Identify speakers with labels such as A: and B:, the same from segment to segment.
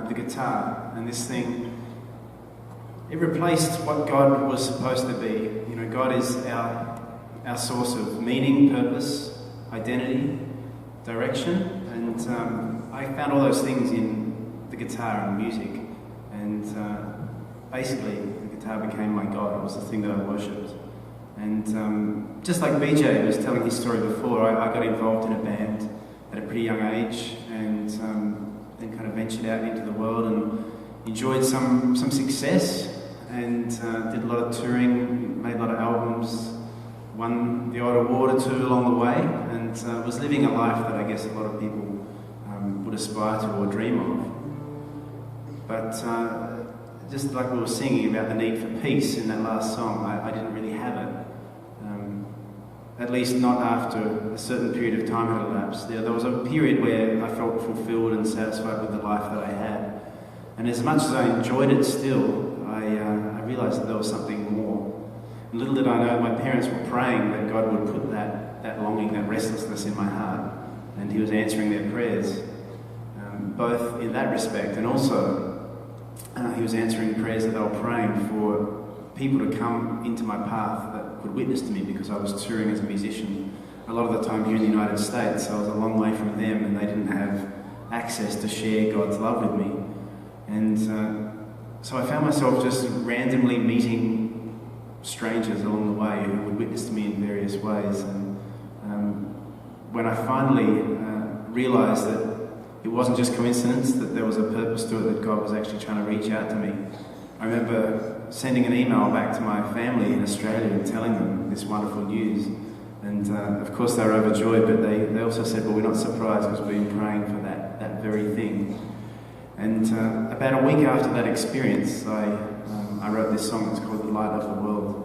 A: the guitar, and this thing, it replaced what God was supposed to be. You know, God is our source of meaning, purpose, identity, direction, and I found all those things in the guitar and music, and basically the guitar became my God. It was the thing that I worshipped. And just like BJ was telling his story before, I got involved in a band at a pretty young age, and then kind of ventured out into the world and enjoyed some success, and did a lot of touring, made a lot of albums, won the odd award or two along the way, and was living a life that I guess a lot of people would aspire to or dream of. But just like we were singing about the need for peace in that last song, I didn't really have it. At least not after a certain period of time had elapsed. There was a period where I felt fulfilled and satisfied with the life that I had. And as much as I enjoyed it still, I realised that there was something more. And little did I know, my parents were praying that God would put that longing, that restlessness in my heart, and He was answering their prayers, both in that respect, and also He was answering prayers that they were praying for people to come into my path that could witness to me, because I was touring as a musician a lot of the time here in the United States. So I was a long way from them, and they didn't have access to share God's love with me. And so I found myself just randomly meeting strangers along the way who would witness to me in various ways. And when I finally realised that it wasn't just coincidence, that there was a purpose to it, that God was actually trying to reach out to me, I remember sending an email back to my family in Australia and telling them this wonderful news. And of course they were overjoyed, but they also said, well, we're not surprised because we've been praying for that very thing. And about a week after that experience, I wrote this song. It's called The Light of the World.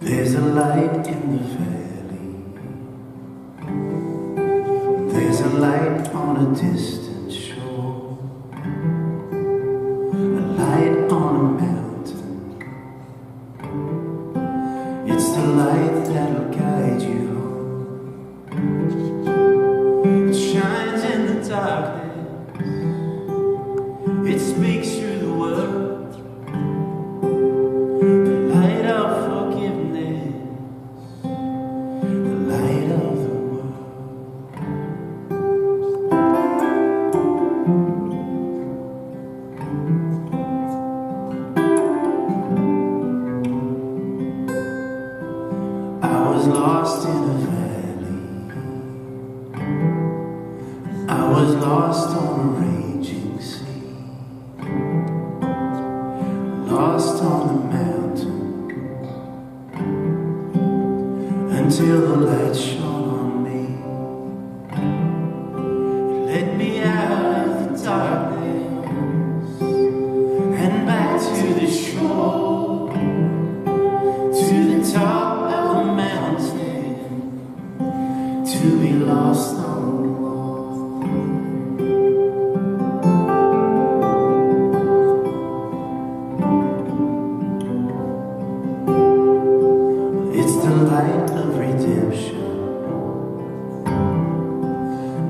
A: There's a light in the valley, there's a light on a distant shore, a light on a mountain. It's the light that'll guide you home. It shines in the darkness, it speaks through the world. The light of I was lost in a valley, I was lost on a raging sea, lost on the mountain, until the light shone on me. It led me out of the darkness and back to the shore, to the top of the mountain, to be lost on the wall. It's the light of redemption,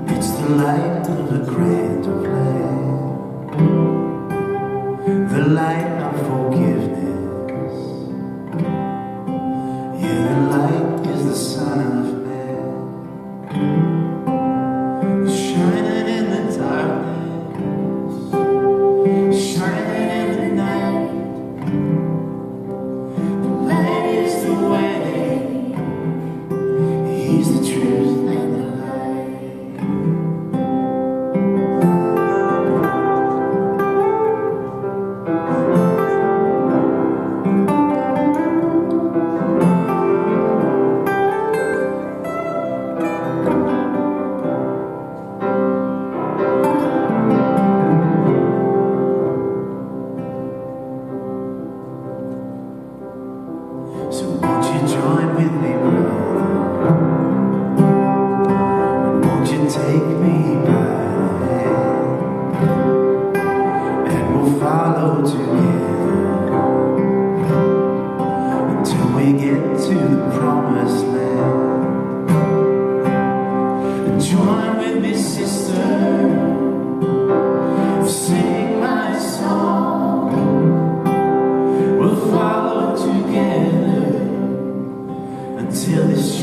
A: it's the light of the grand plan, the light of forgiveness. Yeah, the light is the Son of Man, shining in the darkness, shining in the night. The light is the way, He's the truth and the light. until this